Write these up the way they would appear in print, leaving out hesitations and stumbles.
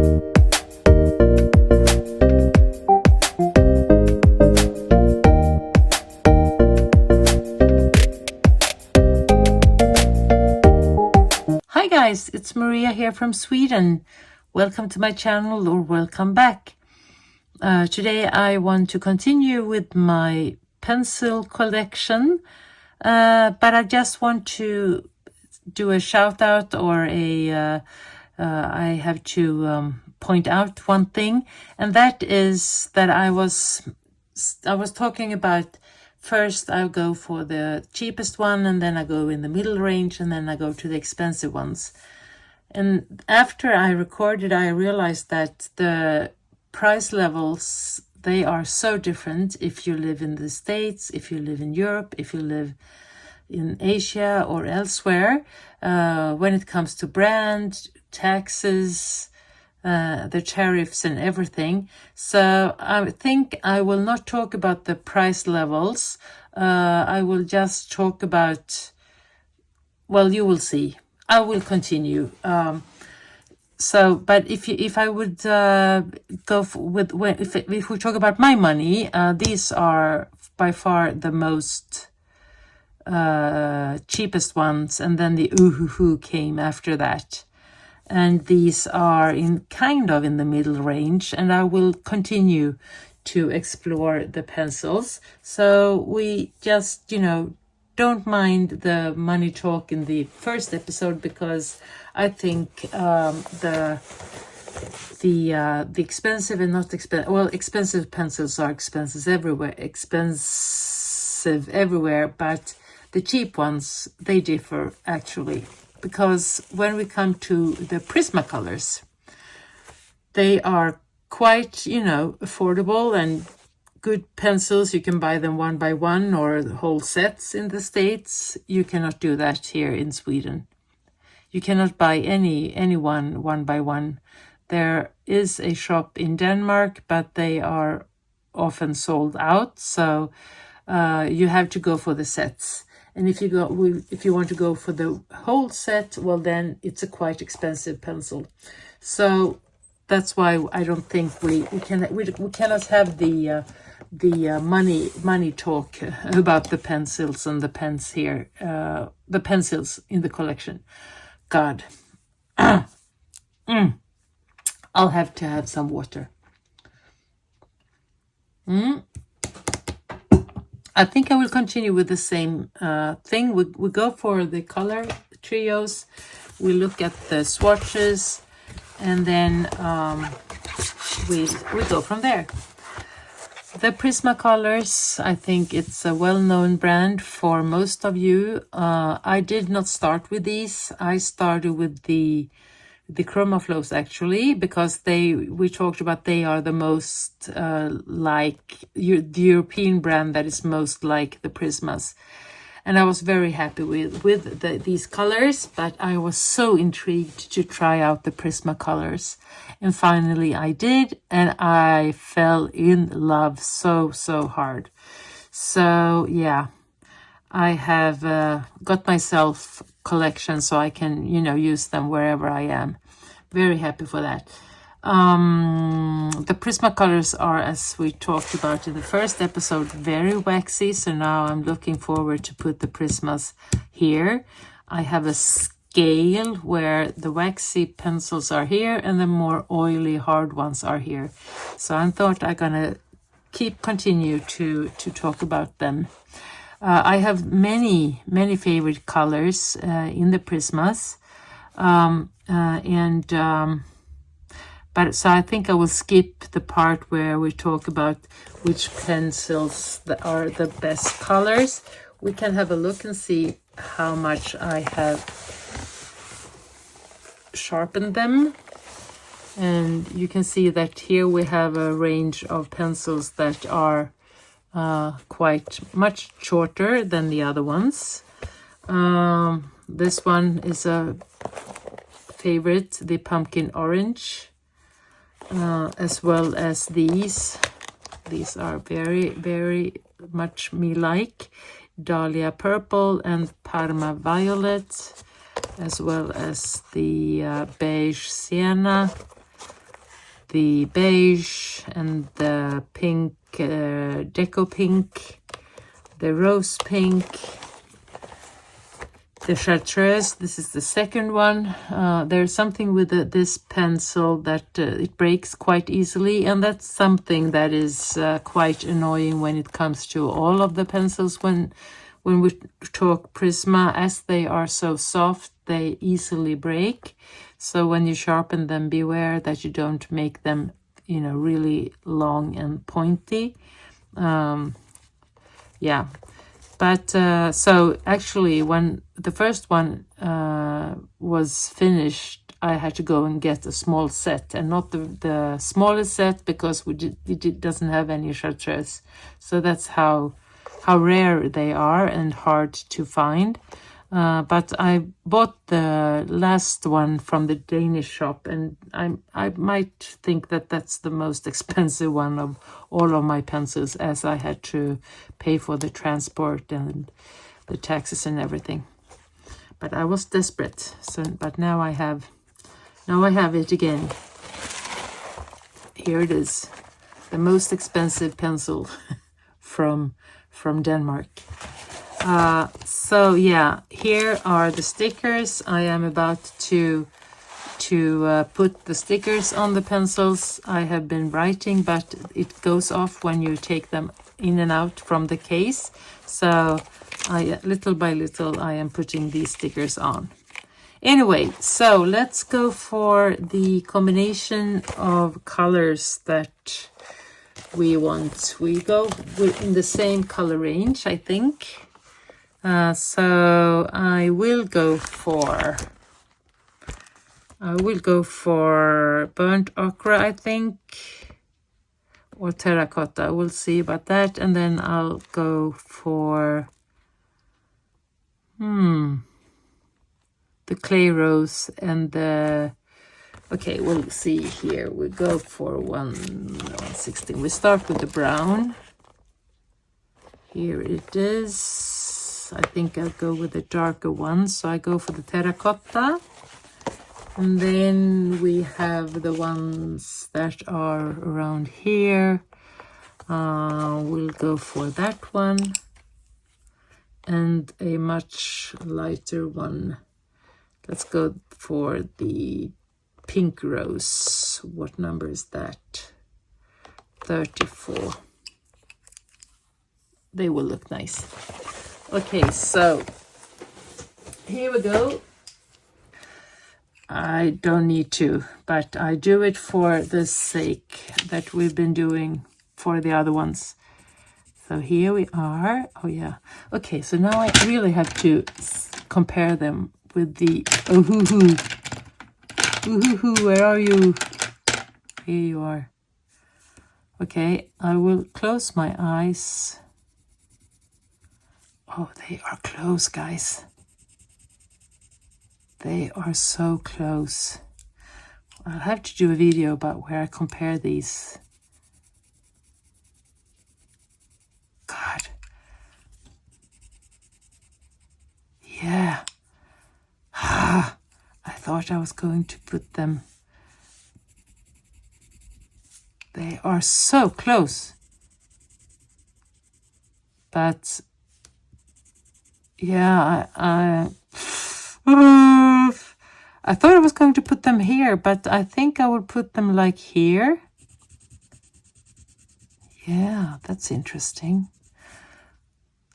Hi guys, it's Maria here from Sweden. Welcome to my channel, or welcome back. Today I want to continue with my pencil collection, but I just want to do a shout out, or I have to point out one thing, and that is that I was talking about. First, I'll go for the cheapest one, and then I go in the middle range, and then I go to the expensive ones. And after I recorded, I realized that the price levels, they are so different if you live in the States, if you live in Europe, if you live in Asia or elsewhere, when it comes to brand, taxes, the tariffs and everything. So I think I will not talk about the price levels. I will just talk about, well, you will see. I will continue. But if I would go if we talk about my money, these are by far the most cheapest ones, and then the Oohoo came after that. And these are in the middle range, and I will continue to explore the pencils. So we just, don't mind the money talk in the first episode, because I think the expensive and not expensive, well, expensive pencils are expensive everywhere, but the cheap ones, they differ actually. Because when we come to the Prismacolors, they are quite, affordable and good pencils. You can buy them one by one or whole sets in the States. You cannot do that here in Sweden. You cannot buy any one by one. There is a shop in Denmark, but they are often sold out. So you have to go for the sets. And if you want to go for the whole set, well, then it's a quite expensive pencil. So that's why I don't think we cannot have the money talk about the pencils and the pens here, the pencils in the collection. God, I'll have to have some water. I think I will continue with the same thing. We go for the color trios. We look at the swatches, and then we go from there. The Prismacolors, I think it's a well-known brand for most of you. I did not start with these. I started with the Chromaflows, actually, because we talked about they are the most the European brand that is most like the Prismas. And I was very happy with these colors, but I was so intrigued to try out the Prismacolors. And finally I did, and I fell in love so hard. So yeah, I have got myself collection so I can, use them wherever I am. Very happy for that. The Prismacolors are, as we talked about in the first episode, very waxy. So now I'm looking forward to put the Prismas here. I have a scale where the waxy pencils are here and the more oily hard ones are here. So I thought I'm gonna continue to talk about them. I have many favorite colors in the Prismas, but so I think I will skip the part where we talk about which pencils that are the best colors. We can have a look and see how much I have sharpened them. And you can see that here we have a range of pencils that are quite much shorter than the other ones. This one is a favorite, the pumpkin orange, as well as these. These are very much me-like. Dahlia purple and Parma violet, as well as the beige sienna, the beige and the pink, deco pink, the rose pink, the chartreuse. This is the second one. There's something with this pencil that it breaks quite easily, and that's something that is quite annoying when it comes to all of the pencils. When we talk Prisma, as they are so soft, they easily break. So when you sharpen them, beware that you don't make them, you know, really long and pointy. Yeah. But so actually, when the first one was finished, I had to go and get a small set, and not the smallest set, because it doesn't have any chartreuse. So that's how rare they are and hard to find. But I bought the last one from the Danish shop, and I might think that that's the most expensive one of all of my pencils, as I had to pay for the transport and the taxes and everything. But I was desperate, but now I have it again. Here it is, the most expensive pencil from Denmark. So yeah, here are the stickers. I am about to put the stickers on the pencils. I have been writing, but it goes off when you take them in and out from the case. So little by little, I am putting these stickers on. Anyway, so let's go for the combination of colors that we want. We go in the same color range, I think. So I will go for burnt ochre, I think, or terracotta. We'll see about that. And then I'll go for the clay rose and the, okay, we'll see here. We go for 116. We start with the brown. Here it is. I think I'll go with the darker one, so I go for the terracotta. And then we have the ones that are around here. We'll go for that one. And a much lighter one. Let's go for the pink rose. What number is that? 34. They will look nice. Okay, so here we go. I don't need to, but I do it for the sake that we've been doing for the other ones. So here we are. Oh yeah. Okay, so now I really have to compare them with the Ohuhu. Ohuhu, where are you? Here you are. Okay, I will close my eyes. Oh, they are close, guys. They are so close. I'll have to do a video about where I compare these. God. Yeah. I thought I was going to put them. They are so close. But yeah, I thought I was going to put them here, but I think I will put them like here. Yeah, that's interesting.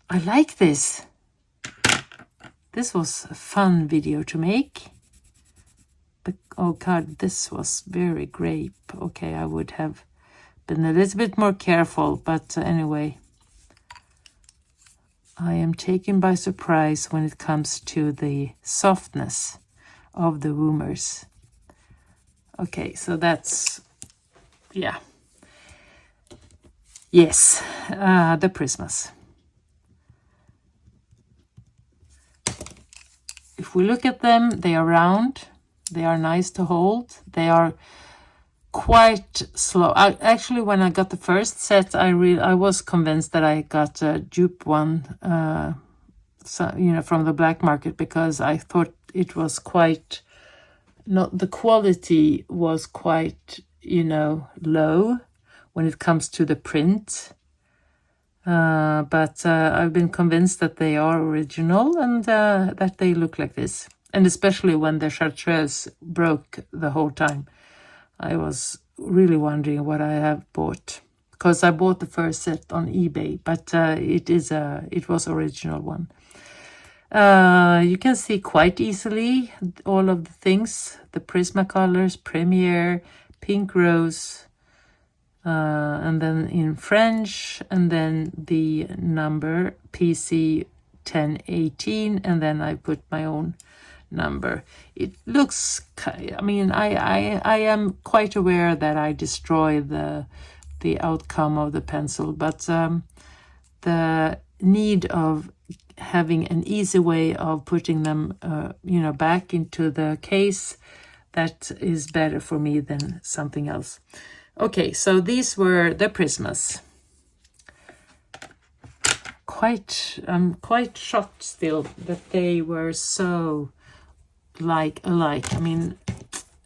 I like this. This was a fun video to make. But, oh God, this was very grape. Okay, I would have been a little bit more careful, but anyway. I am taken by surprise when it comes to the softness of the Woomers. Okay, so that's, yeah. Yes, the Prismas. If we look at them, they are round. They are nice to hold. They are quite slow. Actually, when I got the first set, I was convinced that I got a dupe one, from the black market, because I thought it was quite, not the quality was quite you know, low when it comes to the print. But I've been convinced that they are original and that they look like this. And especially when the chartreuse broke the whole time, I was really wondering what I have bought. Because I bought the first set on eBay, but it was original one. You can see quite easily all of the things, the Prismacolors, Premiere, Pink Rose, and then in French, and then the number PC 1018, and then I put my own number. It looks, I mean, I am quite aware that I destroy the outcome of the pencil, but the need of having an easy way of putting them, you know, back into the case, that is better for me than something else. Okay, so these were the Prismas. I'm quite shocked still that they were so alike. I mean,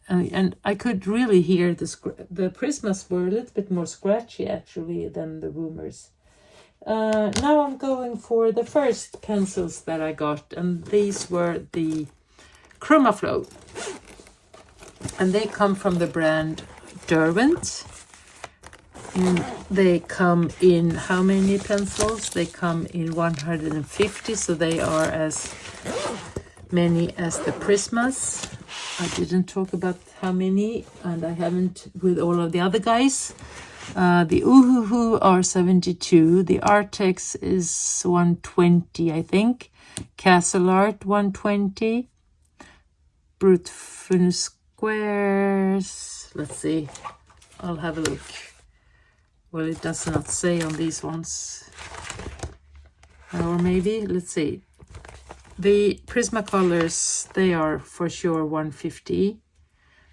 and I could really hear the Prismas were a little bit more scratchy actually than the Woomers. Now I'm going for the first pencils that I got, and these were the Chromaflow, and they come from the brand Derwent. And they come in how many pencils? They come in 150, so they are as many as the Prismas. I didn't talk about how many, and I haven't with all of the other guys. The Uhuhu are 72. The Artex is 120, I think. Castle Art 120. Brute Fun Squares. Let's see. I'll have a look. Well, it does not say on these ones. Or maybe, let's see. The Prismacolors, they are for sure 150.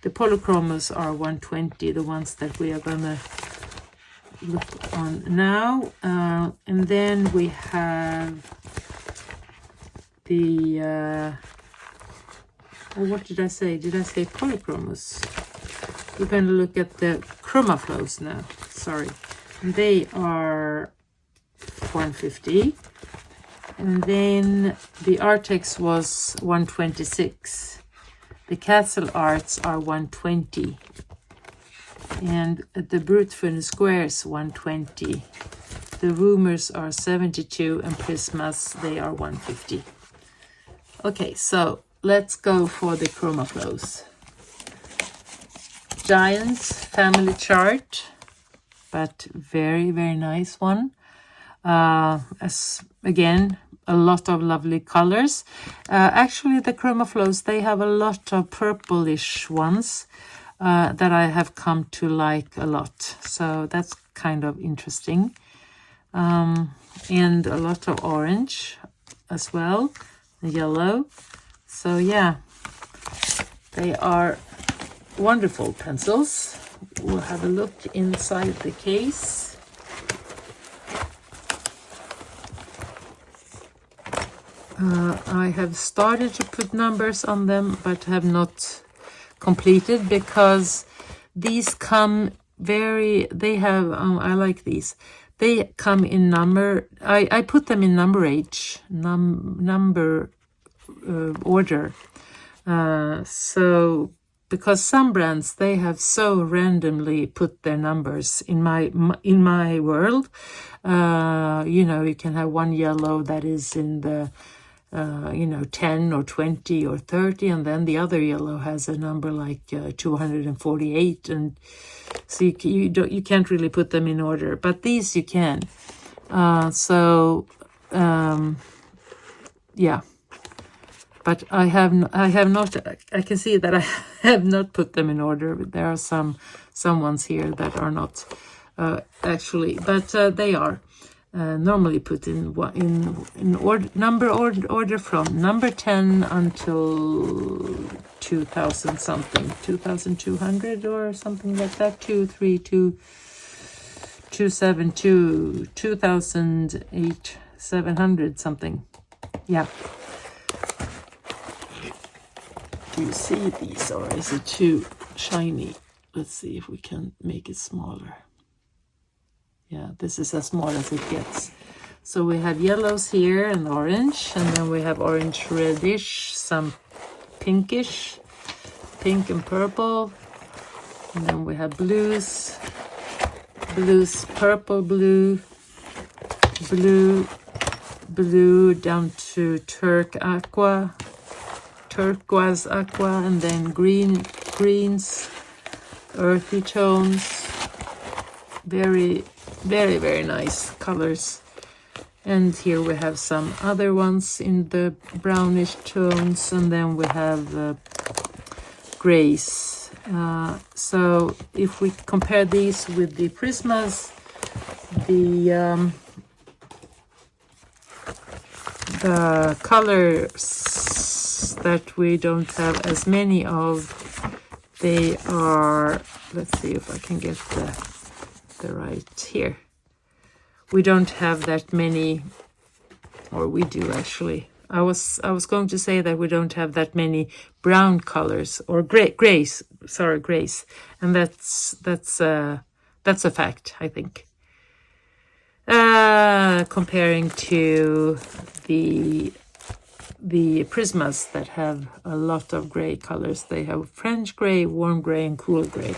The Polychromos are 120, the ones that we are gonna look on now. And then we have the, what did I say? Did I say Polychromos? We're going to look at the Chromaflows now. Sorry. And they are 150. And then the Artex was 126. The Castle Arts are 120. And the Brute Fun Squares 120. The Woomers are 72, and Prismas, they are 150. Okay, so let's go for the Chromaflows. Giants family chart, but very, very nice one. As again, a lot of lovely colors. Actually, the Chromaflows, they have a lot of purplish ones that I have come to like a lot. So that's kind of interesting. And a lot of orange as well, yellow. So yeah, they are wonderful pencils. We'll have a look inside the case. I have started to put numbers on them, but have not completed because these come they have, I like these. They come in number, I put them in number order. So, because some brands, they have so randomly put their numbers in my world. You know, you can have one yellow that is in the 10 or 20 or 30, and then the other yellow has a number like 248, and so you can't really put them in order, but these you can. Yeah, but I have not. I can see that I have not put them in order. There are some ones here that are not actually, but they are. Normally put in order from number 10 until 2000 something, 2200 or something like that, 232 272 2008 700 something. Yeah. Do you see these, or is it too shiny? let's see if we can make it smaller. Yeah, this is as small as it gets. So we have yellows here and orange, and then we have orange reddish, some pinkish, pink and purple, and then we have blues, purple, blue, down to turquoise aqua, and then greens, earthy tones. Very, very, very nice colors. And here we have some other ones in the brownish tones, and then we have grays. So if we compare these with the Prismas, the colors that we don't have as many of, they are, let's see if I can get the right here. We don't have that many, or we do actually. I was going to say that we don't have that many brown colors or grays, and that's a fact, I think. Comparing to the Prismas that have a lot of gray colors, they have French gray, warm gray, and cool gray.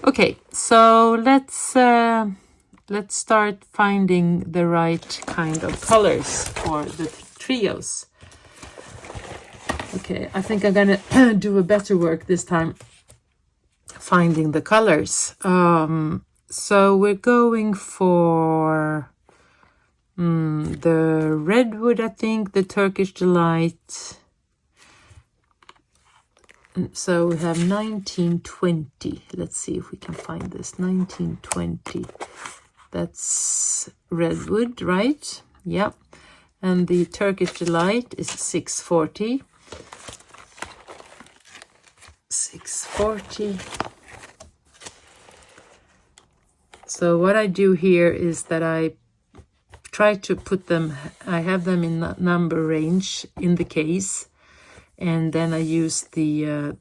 Okay, so let's start finding the right kind of colors for the trios. Okay, I think I'm gonna do a better work this time finding the colors. So we're going for the redwood, I think, the Turkish Delight. So we have 1920. Let's see if we can find this. 1920. That's redwood, right? Yep. And the Turkish Delight is 640. 640. So what I do here is that I try to put them, I have them in number range in the case, and then I use the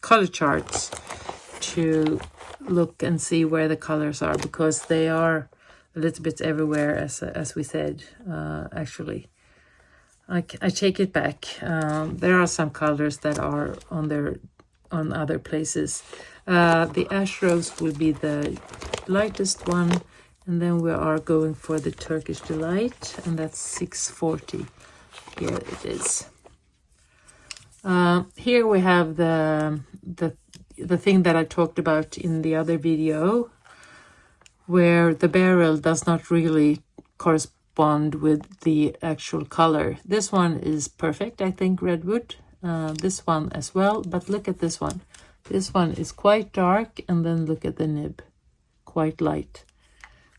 color charts to look and see where the colors are, because they are a little bit everywhere, as we said. Actually, I take it back. There are some colors that are on other places. The ash rose will be the lightest one, and then we are going for the Turkish Delight, and that's 640. Here it is. Here we have the thing that I talked about in the other video, where the barrel does not really correspond with the actual color. This one is perfect, I think, redwood. This one as well, but look at this one. This one is quite dark, and then look at the nib, quite light.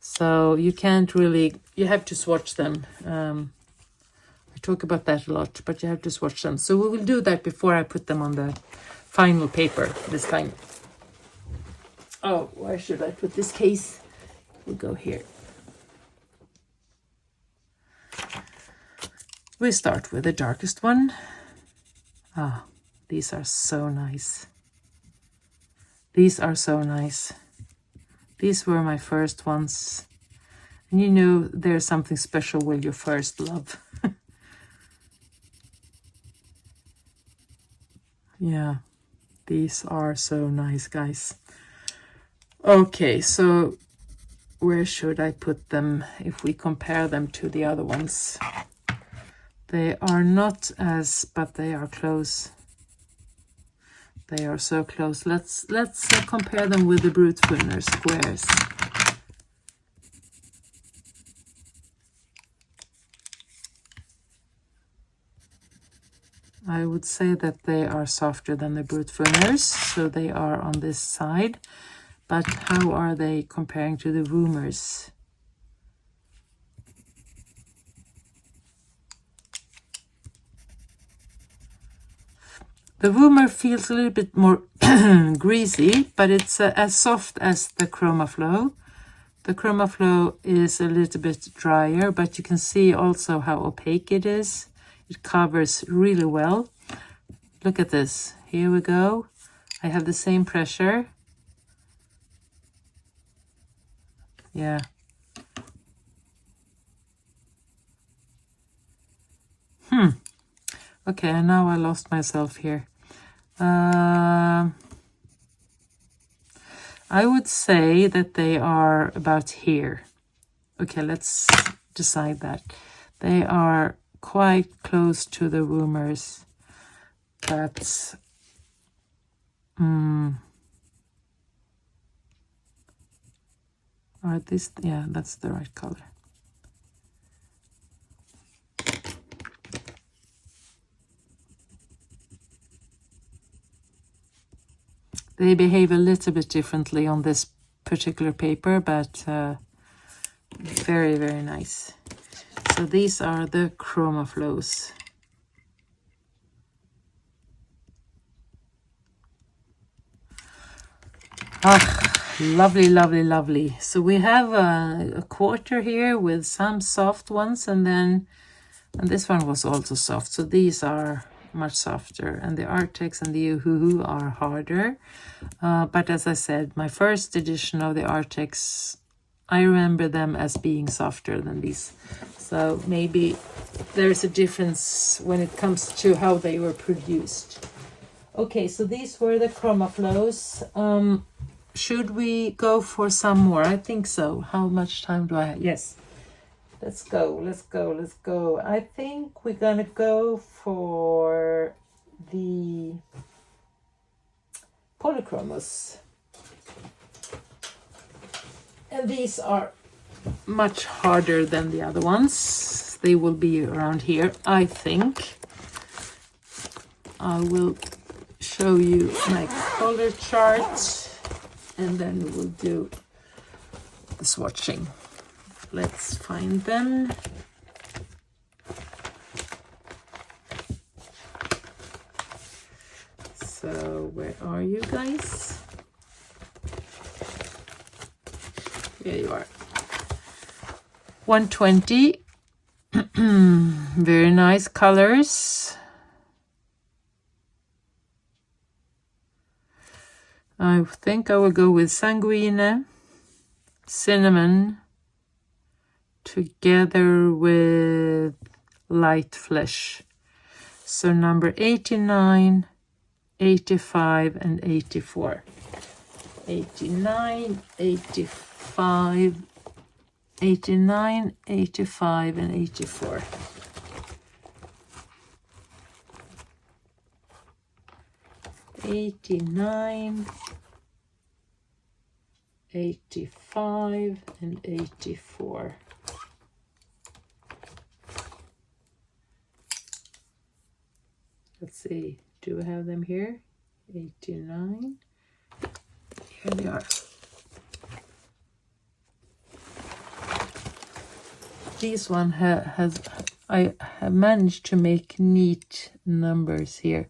So you can't really, you have to swatch them. I talk about that a lot, but you have to swatch them. So we will do that before I put them on the final paper this time. Oh, where should I put this case? We'll go here. We start with the darkest one. Ah, these are so nice. These are so nice. These were my first ones. And you know, there's something special with your first love. Yeah, these are so nice, guys. Okay, so where should I put them if we compare them to the other ones? They are not as, but they are close. They are so close. Let's compare them with the Brutfunner squares. I would say that they are softer than the Brutfunners, so they are on this side. But how are they comparing to the Woomers? The Woomer feels a little bit more greasy, but it's as soft as the Chromaflow. The Chromaflow is a little bit drier, but you can see also how opaque it is. It covers really well. Look at this. Here we go. I have the same pressure. Yeah. Okay, and now I lost myself here. I would say that they are about here. Okay, let's decide that. They are quite close to the rumors, but are this, yeah, that's the right color. They behave a little bit differently on this particular paper, but very, very nice. So these are the ChromaFlows. Ah, lovely, lovely, lovely. So we have a quarter here with some soft ones, and this one was also soft. So these are much softer, and the Artex and the Uhuhu are harder. But as I said, my first edition of the Artex, I remember them as being softer than these. So maybe there's a difference when it comes to how they were produced. Okay, so these were the ChromaFlows. Should we go for some more? I think so. How much time do I have? Yes. Let's go, let's go, let's go. I think we're gonna go for the Polychromos. And these are much harder than the other ones. They will be around here, I think. I will show you my color chart, and then we'll do the swatching. Let's find them. So where are you guys? Here you are. 120. Very nice colors. I think I will go with Sanguine, Cinnamon, together with Light Flesh. So number 89, 85, and 84. 89, 85, 89, 85, and 84. '89, 85, and 84. Let's see, do I have them here? 89. Here they are. This one I have managed to make neat numbers here.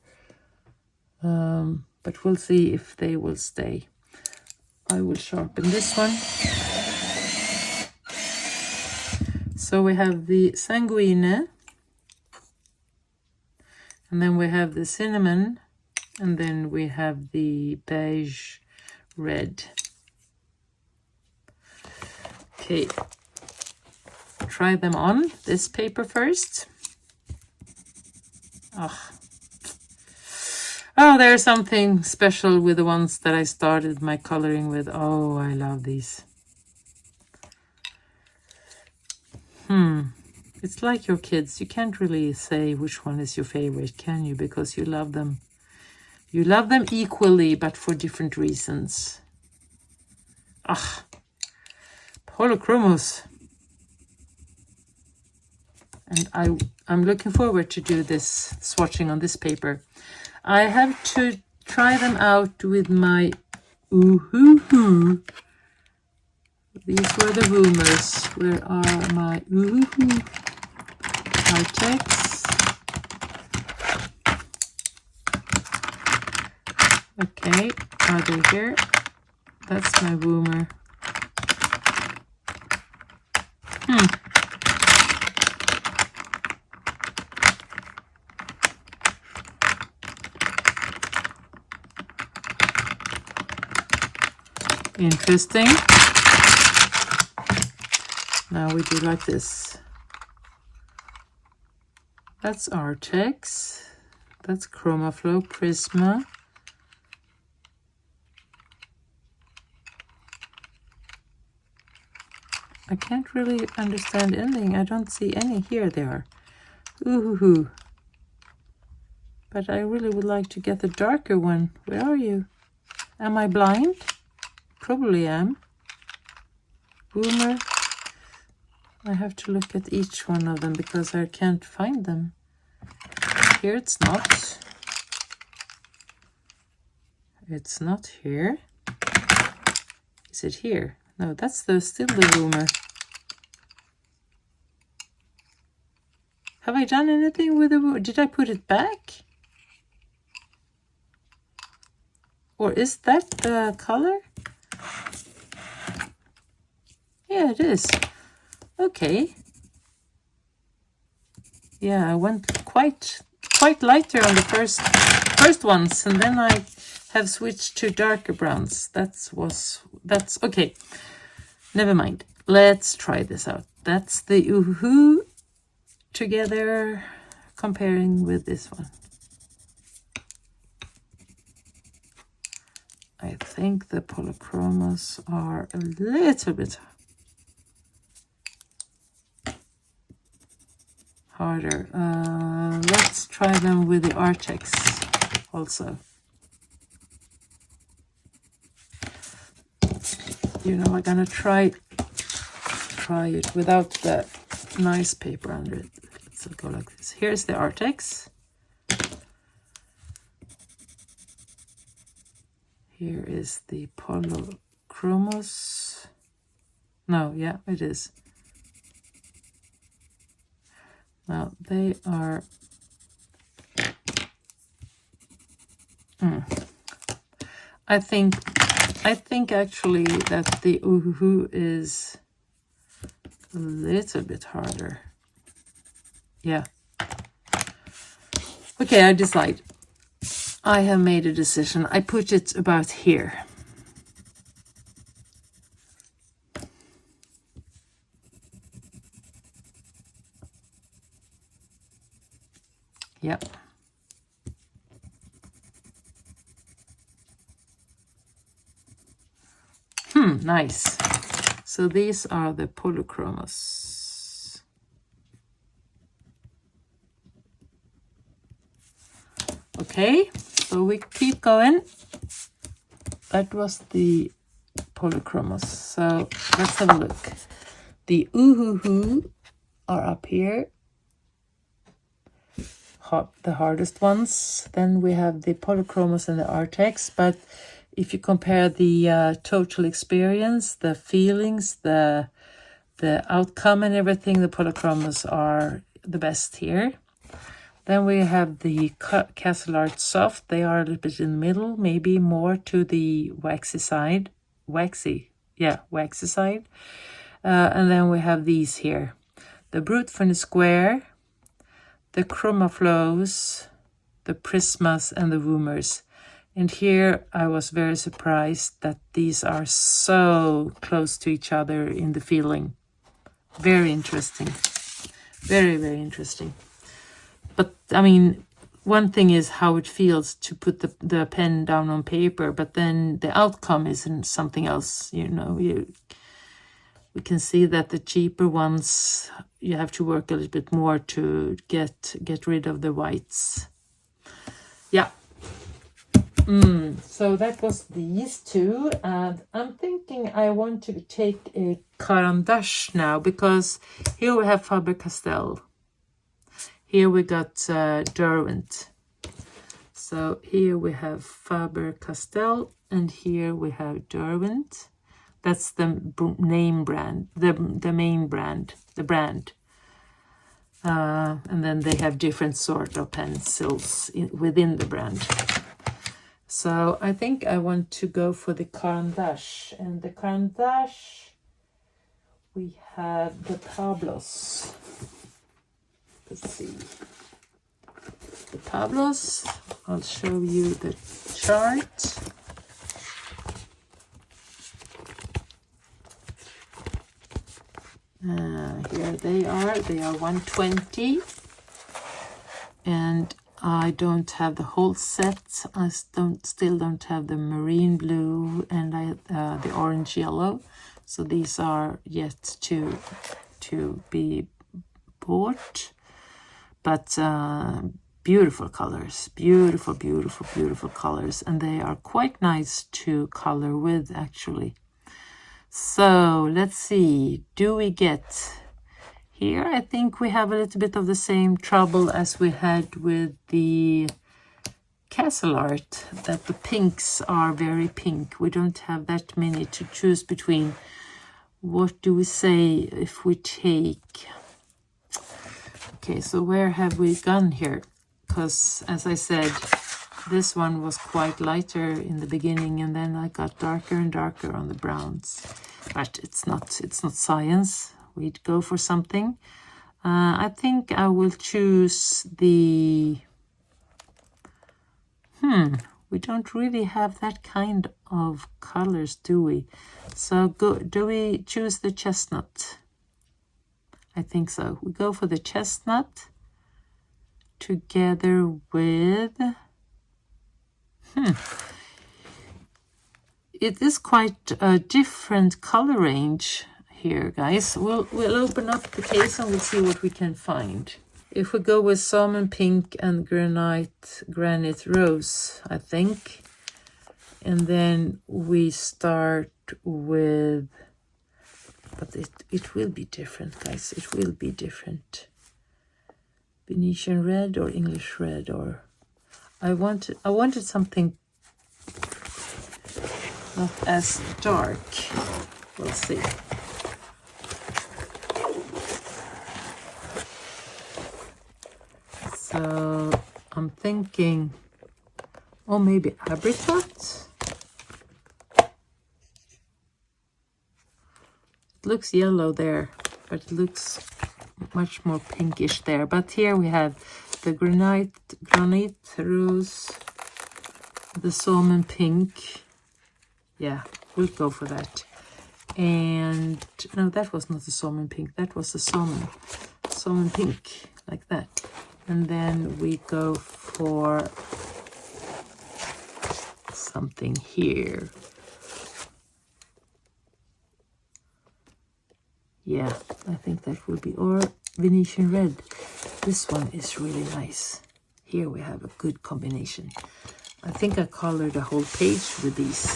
But we'll see if they will stay. I will sharpen this one. So we have the Sanguine, and then we have the Cinnamon, and then we have the Beige Red. Okay, try them on this paper first. Oh, there's something special with the ones that I started my coloring with. Oh, I love these. It's like your kids. You can't really say which one is your favorite, can you? Because you love them. You love them equally, but for different reasons. Polychromos. And I'm looking forward to do this swatching on this paper. I have to try them out with my Uhuhu. These were the rumors. Where are my Uhuhu Artex? Okay, are they here? That's my rumor. Interesting. Now we do like this. That's Artex. That's Chromaflow Prisma. I can't really understand anything. I don't see any. Here they are. Ooh. But I really would like to get the darker one. Where are you? Am I blind? Probably am. Boomer. I have to look at each one of them because I can't find them. Here it's not. It's not here. Is it here? No, that's still the Boomer. Have I done anything with the Boomer? Did I put it back? Or is that the color? Yeah, it is. Okay. Yeah, I went quite lighter on the first ones, and then I have switched to darker browns. That's okay. Never mind. Let's try this out. That's the Oohoo together, comparing with this one. I think the Polychromos are a little bit harder. Let's try them with the Artex also. You know, I'm gonna try it without the nice paper under it. Let's go like this. Here's the Artex. Here is the Polychromos. No, yeah, it is. Now they are. I think actually that the Oohoo is a little bit harder. Yeah. Okay, I decide. I have made a decision. I put it about here. Yep. Nice. So these are the Polychromos. Okay, so we keep going. That was the Polychromos. So let's have a look. The Oohoo are up here. The hardest ones. Then we have the Polychromos and the Artex. But if you compare the total experience, the feelings, the outcome and everything, the Polychromos are the best here. Then we have the Castle Art Soft. They are a little bit in the middle, maybe more to the waxy side. Waxy side. And then we have these here. The Brute Furnace Square, the Chromaflows, the Prismas, and the Woomers. And here I was very surprised that these are so close to each other in the feeling. Very interesting. Very, very interesting. But, I mean, one thing is how it feels to put the pen down on paper, but then the outcome isn't something else, you know. We can see that the cheaper ones, you have to work a little bit more to get rid of the whites. Yeah. So that was these two, and I'm thinking I want to take a Caran d'Ache now, because here we have Faber-Castell. Here we got Derwent. So here we have Faber-Castell, and here we have Derwent. That's the name brand, the main brand, the brand. And then they have different sort of pencils within the brand. So I think I want to go for the Caran d'Ache. And the Caran d'Ache, we have the Pablos. Let's see. The Pablos, I'll show you the chart. Here they are 120, and I don't have the whole set. I still don't have the marine blue and the orange yellow, so these are yet to be bought. But beautiful colors, beautiful colors, and they are quite nice to color with actually. So let's see, do we get here? I think we have a little bit of the same trouble as we had with the castle art, that the pinks are very pink. We don't have that many to choose between. What do we say if we take... Okay, so where have we gone here? Because as I said, this one was quite lighter in the beginning, and then I got darker and darker on the browns. But it's not science. We'd go for something. I think I will choose the... we don't really have that kind of colors, do we? So do we choose the chestnut? I think so. We go for the chestnut together with... It is quite a different color range here, guys. We'll open up the case and we'll see what we can find. If we go with salmon pink and granite rose, I think. And then we start with... But it will be different, guys. It will be different. Venetian red or English red, or... I wanted something not as dark. We'll see. So I'm thinking, or maybe apricot. It looks yellow there, but it looks much more pinkish there. But here we have the granite rose, the salmon pink. Yeah, we'll go for that. And no, that was not the salmon pink. That was the salmon pink, like that. And then we go for something here. Yeah, I think that will be, or Venetian red. This one is really nice. Here we have a good combination. I think I colored a whole page with these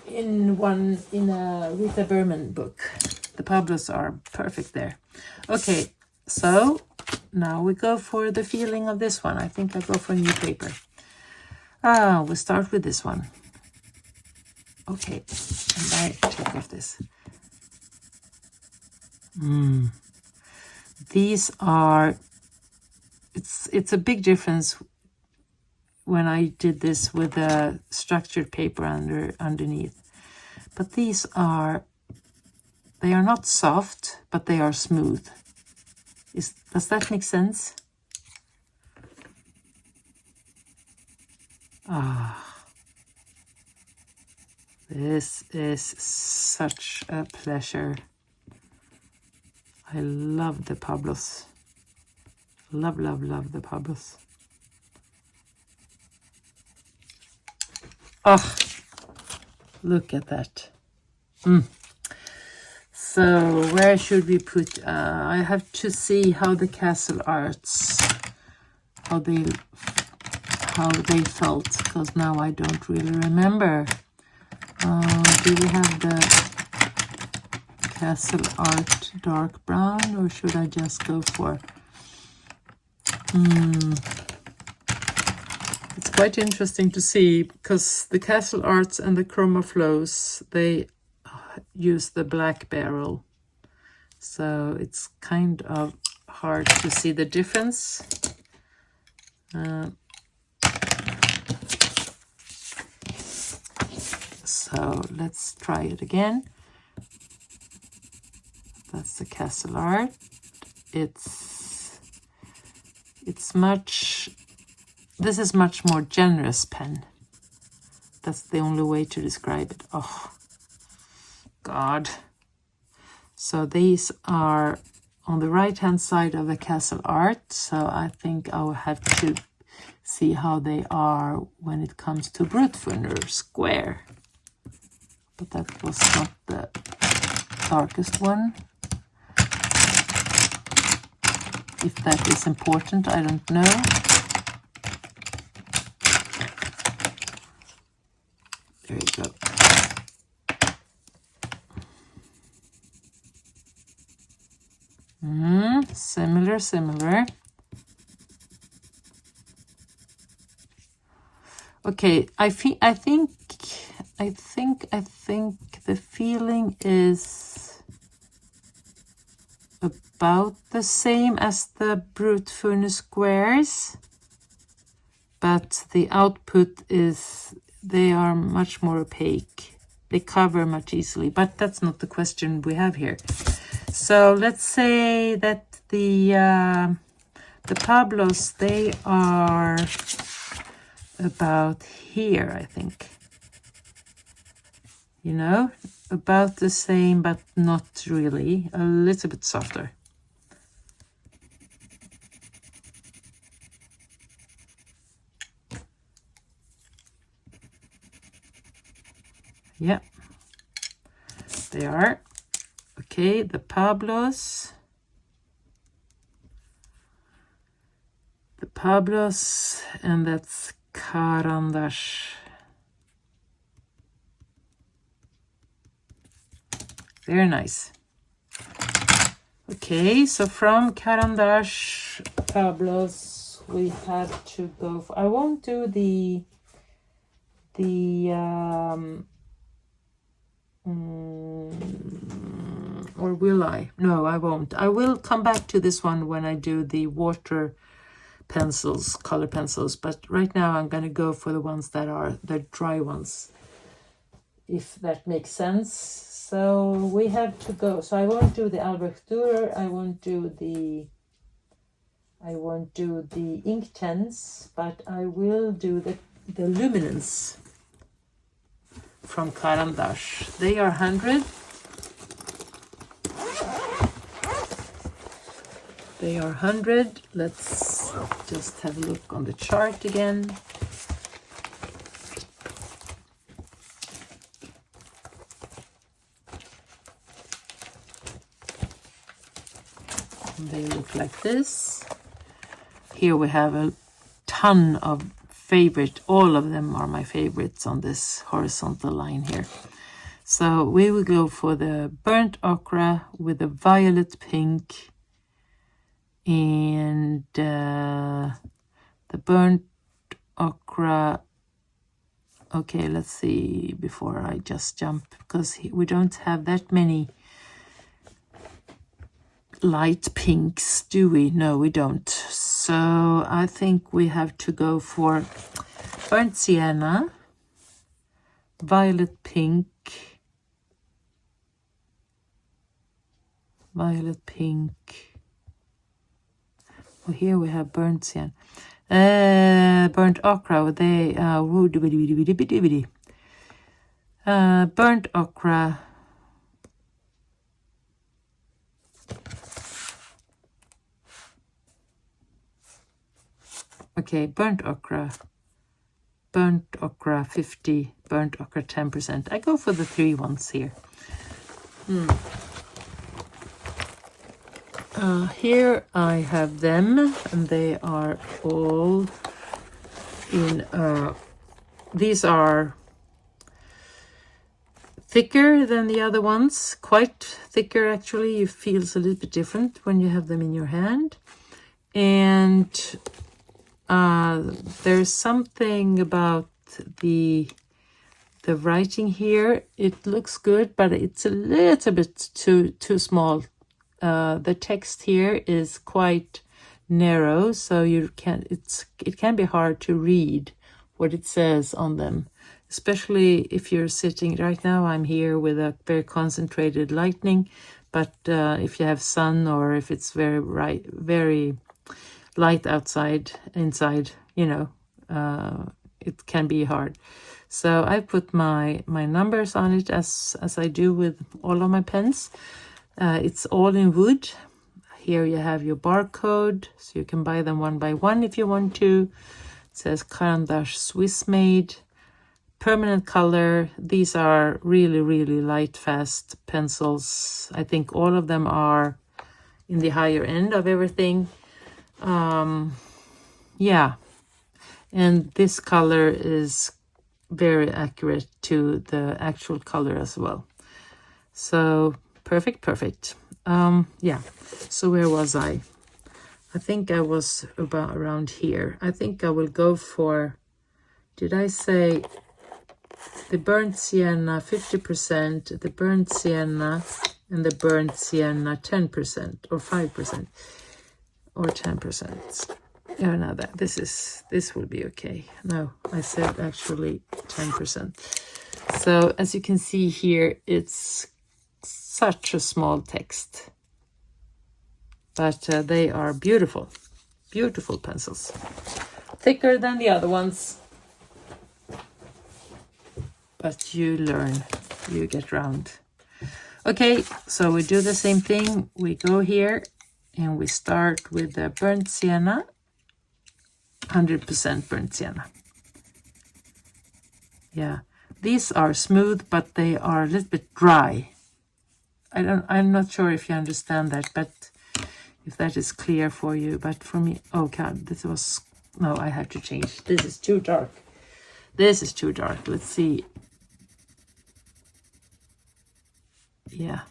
in a Rita Berman book. The Pablos are perfect there. Okay, so now we go for the feeling of this one. I think I go for new paper. We'll start with this one. Okay, and I take off this. These are, it's a big difference when I did this with a structured paper underneath. But these are, they are not soft, but they are smooth. Does that make sense? This is such a pleasure. I love the Pablos. Love the Pablos. Oh, look at that. So where should we put? I have to see how the castle arts, how they felt, because now I don't really remember. Do we have the castle art dark brown, or should I just go for... It's quite interesting to see, because the castle arts and the chroma flows, they use the black barrel, so it's kind of hard to see the difference. So let's try it again. That's the castle art. It's much, this is much more generous pen. That's the only way to describe it. Oh, God. So these are on the right hand side of the castle art, so I think I will have to see how they are when it comes to Brutfunner square. But that was not the darkest one. If that is important, I don't know. There you go. Similar. Okay, I think the feeling is about the same as the Brutfunner squares, but the output is, they are much more opaque. They cover much easily, but that's not the question we have here. So let's say that the Pablos, they are about here, I think. You know, about the same, but not really. A little bit softer. Yeah, they are. Okay, the Pablos. The Pablos, and that's Carandash. Very nice. Okay, so from Carandash Pablos, we have to go for, I won't do or will I? No, I won't. I will come back to this one when I do the water pencils, color pencils, but right now I'm going to go for the ones that are the dry ones, if that makes sense. So we have to go, so I won't do the Albrecht Dürer, I won't do the Inktense, but I will do the luminance from Carandash. They are 100. They are 100. Let's just have a look on the chart again. They look like this. Here we have a ton of favorite. All of them are my favorites on this horizontal line here. So we will go for the burnt ochre with the violet pink and the burnt ochre. Okay, let's see before I just jump, because we don't have that many light pinks, do we? No, we don't. So I think we have to go for burnt sienna, violet pink, well, here we have burnt sienna, burnt ochre. They burnt ochre. Okay, burnt ochre 50, burnt ochre 10%. I go for the 3 ones here. Here I have them, and they are all in, these are thicker than the other ones, quite thicker actually. It feels a little bit different when you have them in your hand. And there's something about the writing here. It looks good, but it's a little bit too small. The text here is quite narrow, so it can be hard to read what it says on them, especially if you're sitting. Right now I'm here with a very concentrated lighting, but if you have sun, or if it's very light inside, you know, it can be hard. So I put my numbers on it as I do with all of my pens. It's all in wood. Here you have your barcode, so you can buy them one by one if you want to. It says Caran d'Ache Swiss made. Permanent color. These are really, really light, fast pencils. I think all of them are in the higher end of everything. Yeah, and this color is very accurate to the actual color as well. So perfect. Yeah, so where was I? I think I was about around here. I think I will go for, did I say the burnt sienna 50%, the burnt sienna, and the burnt sienna 10% or 5% or 10%. Oh, no, this will be okay. No, I said actually 10%. So as you can see here, it's such a small text, but they are beautiful pencils, thicker than the other ones, but you learn, you get round. Okay, so we do the same thing. We go here and we start with the burnt sienna, 100% burnt sienna. Yeah, these are smooth, but they are a little bit dry. I'm not sure if you understand that, but if that is clear for you. But for me, oh God, this was, no, I have to change. This is too dark. This is too dark. Let's see. Yeah,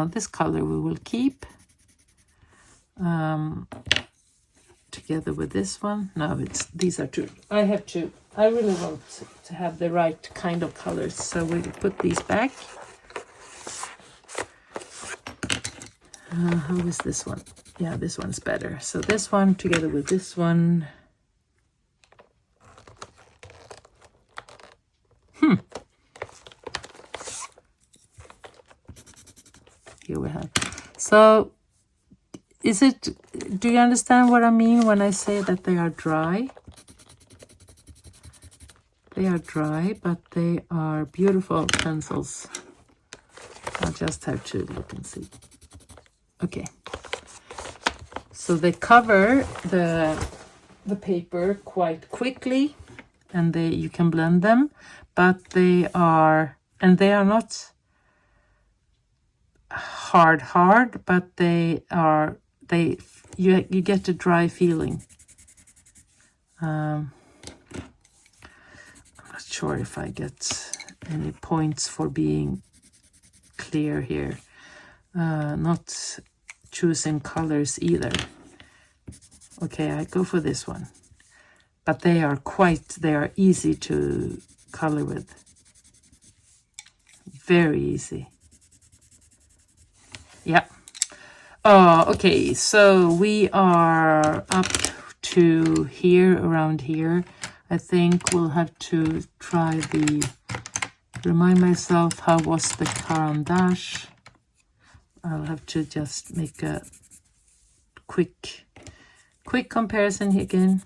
this color we will keep together with this one. No, these are two. I really want to have the right kind of colors, so we'll put these back. How is this one? Yeah, this one's better. So this one together with this one. Here we have. So do you understand what I mean when I say that they are dry? They are dry, but they are beautiful pencils. I'll just have to look and see. Okay. So they cover the paper quite quickly, and you can blend them, but they are not hard, but you get a dry feeling. I'm not sure if I get any points for being clear here. Not choosing colors either. Okay, I go for this one. But they are easy to color with. Very easy. Yeah. Oh, okay, so we are up to here, around here. I think we'll have to try remind myself how was the Caran d'Ache. I'll have to just make a quick comparison again.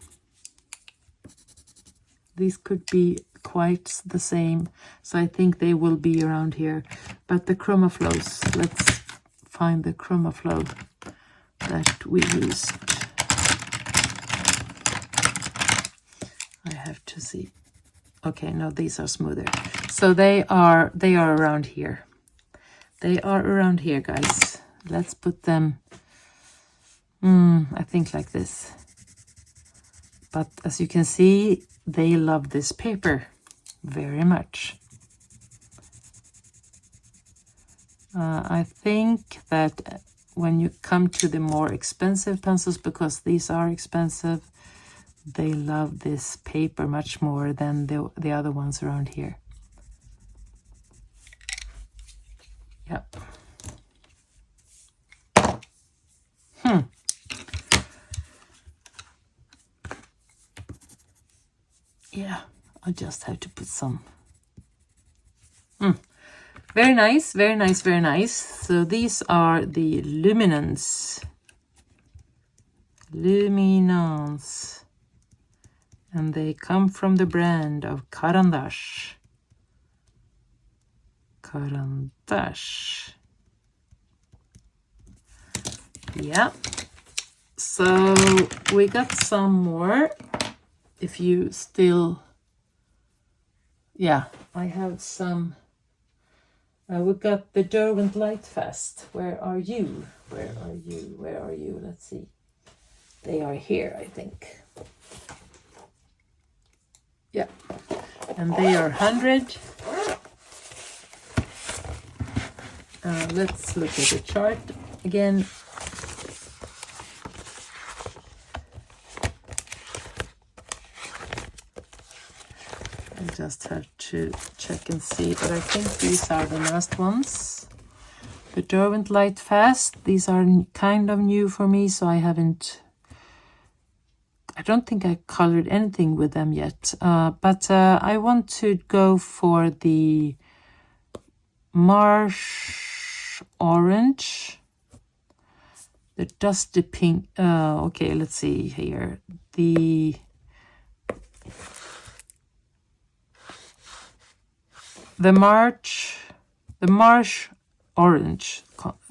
These could be quite the same, so I think they will be around here. But the ChromaFlows, let's find the ChromaFlow that we used. I have to see. Okay, no, these are smoother. So they are around here. They are around here, guys. Let's put them, I think like this. But as you can see, they love this paper very much. I think that when you come to the more expensive pencils, because these are expensive, they love this paper much more than the other ones around here. Yep. Yeah, I'll just have to put some. Very nice, very nice, very nice. So these are the Luminance. And they come from the brand of Caran d'Ache. Caran d'Ache. Yeah. So we got some more. If you still, yeah, I have some. We got the Derwent Lightfast. Where are you? Where are you? Where are you? Let's see. They are here, I think. Yeah. And they are 100. Let's look at the chart again. I just have to check and see, but I think these are the last ones. The Derwent Lightfast, these are kind of new for me, so I don't think I colored anything with them yet. But I want to go for the Marsh Orange, the Dusty Pink. Okay, let's see here. The Marsh Orange,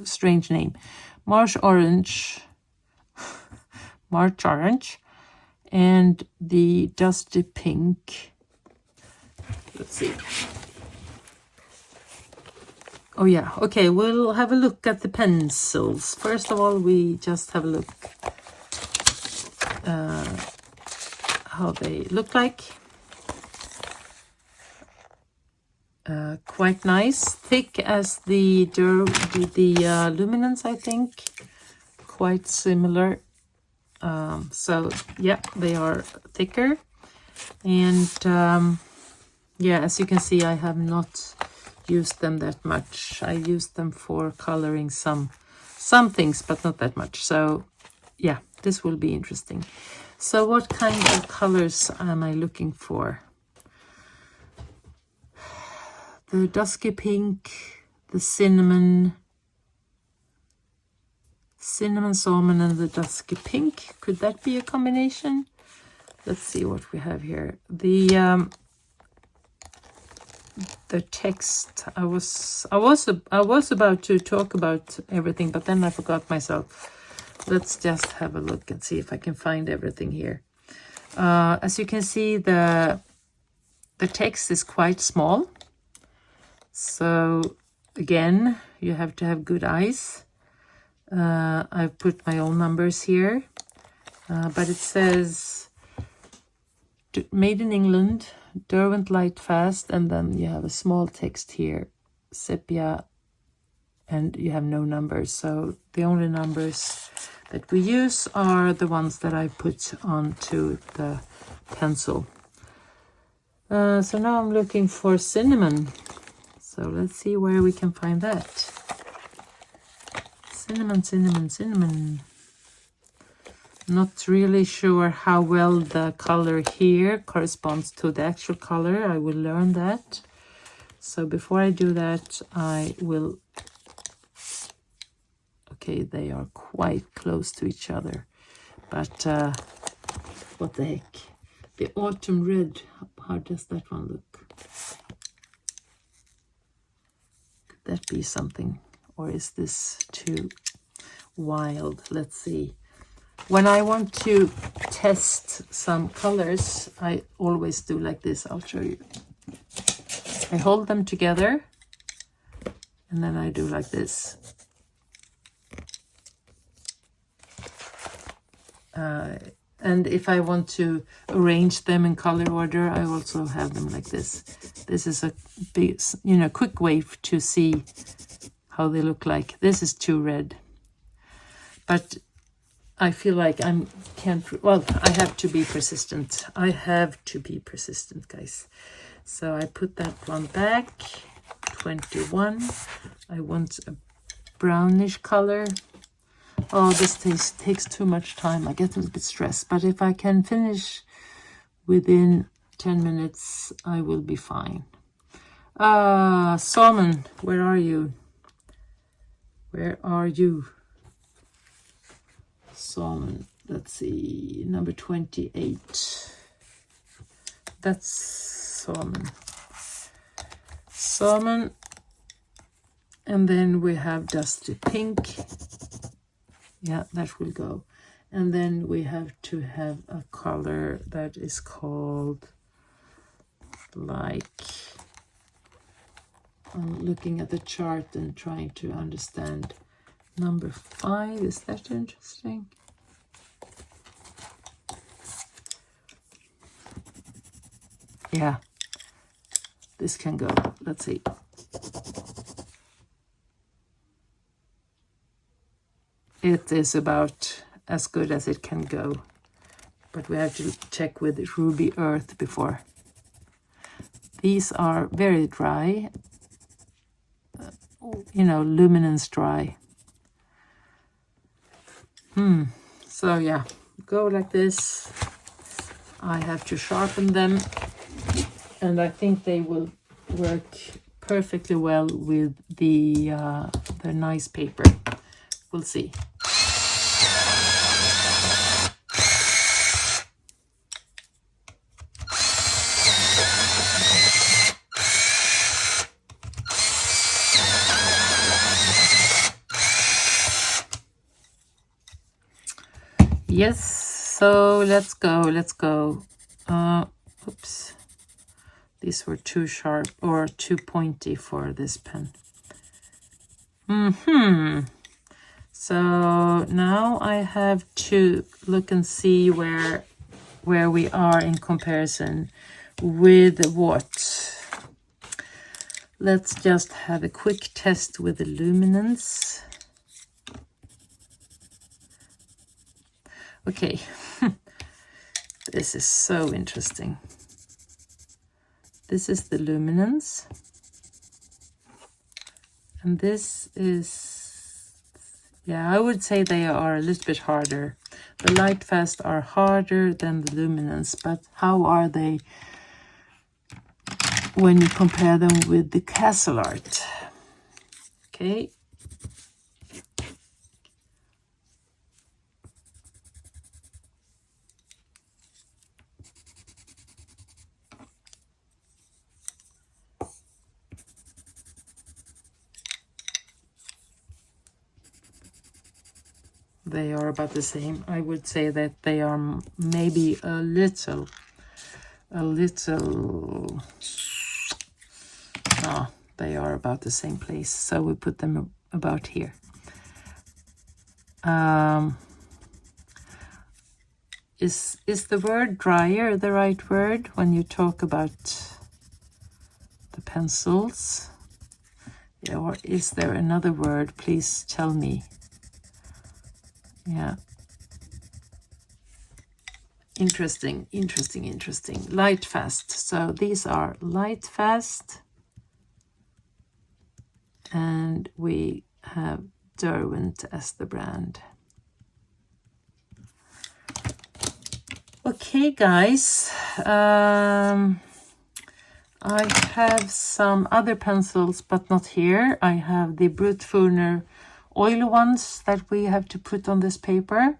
strange name. Marsh Orange, Marsh Orange, and the Dusty Pink. Let's see. Oh yeah, okay, we'll have a look at the pencils. First of all, we just have a look how they look like. Quite nice, thick as the Luminance, I think. Quite similar. So yeah, they are thicker, and yeah, as you can see, I have not used them that much. I used them for coloring some things, but not that much. So yeah, this will be interesting. So what kind of colors am I looking for? The Dusky Pink, the Cinnamon Salmon, and the Dusky Pink. Could that be a combination? Let's see what we have here. The text. I was about to talk about everything, but then I forgot myself. Let's just have a look and see if I can find everything here. As you can see, the text is quite small. So again, you have to have good eyes. I've put my own numbers here, but it says made in England, Derwent Lightfast, and then you have a small text here, sepia, and you have no numbers. So the only numbers that we use are the ones that I put onto the pencil. So now I'm looking for cinnamon. So let's see where we can find that. Cinnamon, cinnamon, cinnamon. Not really sure how well the color here corresponds to the actual color. I will learn that. So before I do that, I will... Okay, they are quite close to each other. But what the heck? The autumn red, how does that one look? Could that be something? Or is this too wild? Let's see. When I want to test some colors, I always do like this. I'll show you. I hold them together and then I do like this. And if I want to arrange them in color order, I also have them like this. This is a big, quick way to see how they look like. This is too red, but I feel like I have to be persistent. I have to be persistent, guys. So I put that one back. 21. I want a brownish color. Oh, this takes too much time. I get a little bit stressed. But if I can finish within 10 minutes, I will be fine. Salmon, where are you? Where are you? Salmon, let's see, number 28. That's salmon. Salmon. And then we have Dusty Pink. Yeah, that will go. And then we have to have a color that is called, like, I'm looking at the chart and trying to understand number 5. Is that interesting? Yeah, this can go. Let's see. It is about as good as it can go, but we have to check with Ruby Earth before. These are very dry, you know, luminance dry. So yeah, go like this. I have to sharpen them, and I think they will work perfectly well with the nice paper. We'll see. Yes, so let's go. Oops. These were too sharp or too pointy for this pen. So now I have to look and see where we are in comparison with what. Let's just have a quick test with the luminance. Okay, this is so interesting. This is the luminance, and this is, yeah, I would say they are a little bit harder. The Lightfast are harder than the luminance, but how are they when you compare them with the Castle Art? Okay. They are about the same. I would say that they are maybe a little, they are about the same place. So we put them about here. Is the word drier the right word when you talk about the pencils? Yeah, or is there another word? Please tell me. Yeah. Interesting. Lightfast. So these are Lightfast. And we have Derwent as the brand. Okay, guys. I have some other pencils, but not here. I have the Brut Furner oil ones that we have to put on this paper.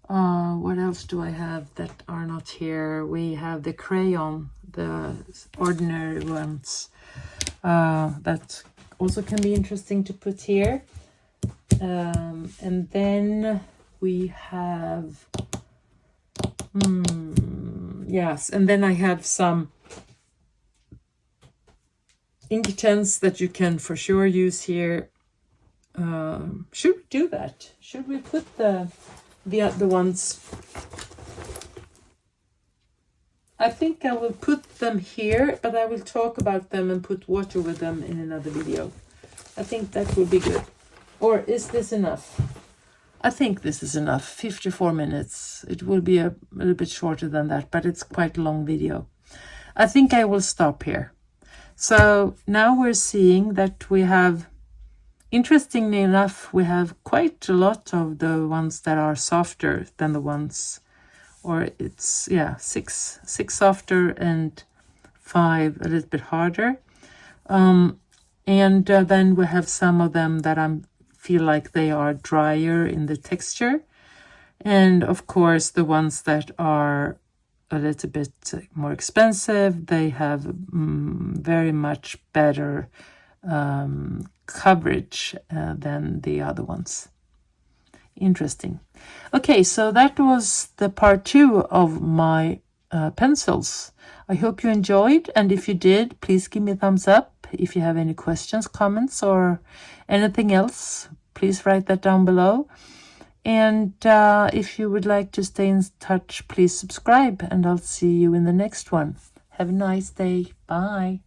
What else do I have that are not here? We have the crayon, the ordinary ones. That also can be interesting to put here. And then we have... yes, and then I have some Inktense that you can for sure use here. Should we do that? Should we put the ones? I think I will put them here, but I will talk about them and put water with them in another video. I think that will be good. Or is this enough? I think this is enough. 54 minutes. It will be a little bit shorter than that, but it's quite a long video. I think I will stop here. So now we're seeing that we have, interestingly enough, we have quite a lot of the ones that are softer than the ones, or it's, yeah, six softer and 5 a little bit harder. And then we have some of them that I feel like they are drier in the texture. And of course, the ones that are a little bit more expensive, they have very much better coverage than the other ones. Interesting. Okay, so that was the part 2 of my pencils. I hope you enjoyed, and if you did, please give me a thumbs up. If you have any questions, comments, or anything else, please write that down below. And if you would like to stay in touch, please subscribe, and I'll see you in the next one. Have a nice day. Bye.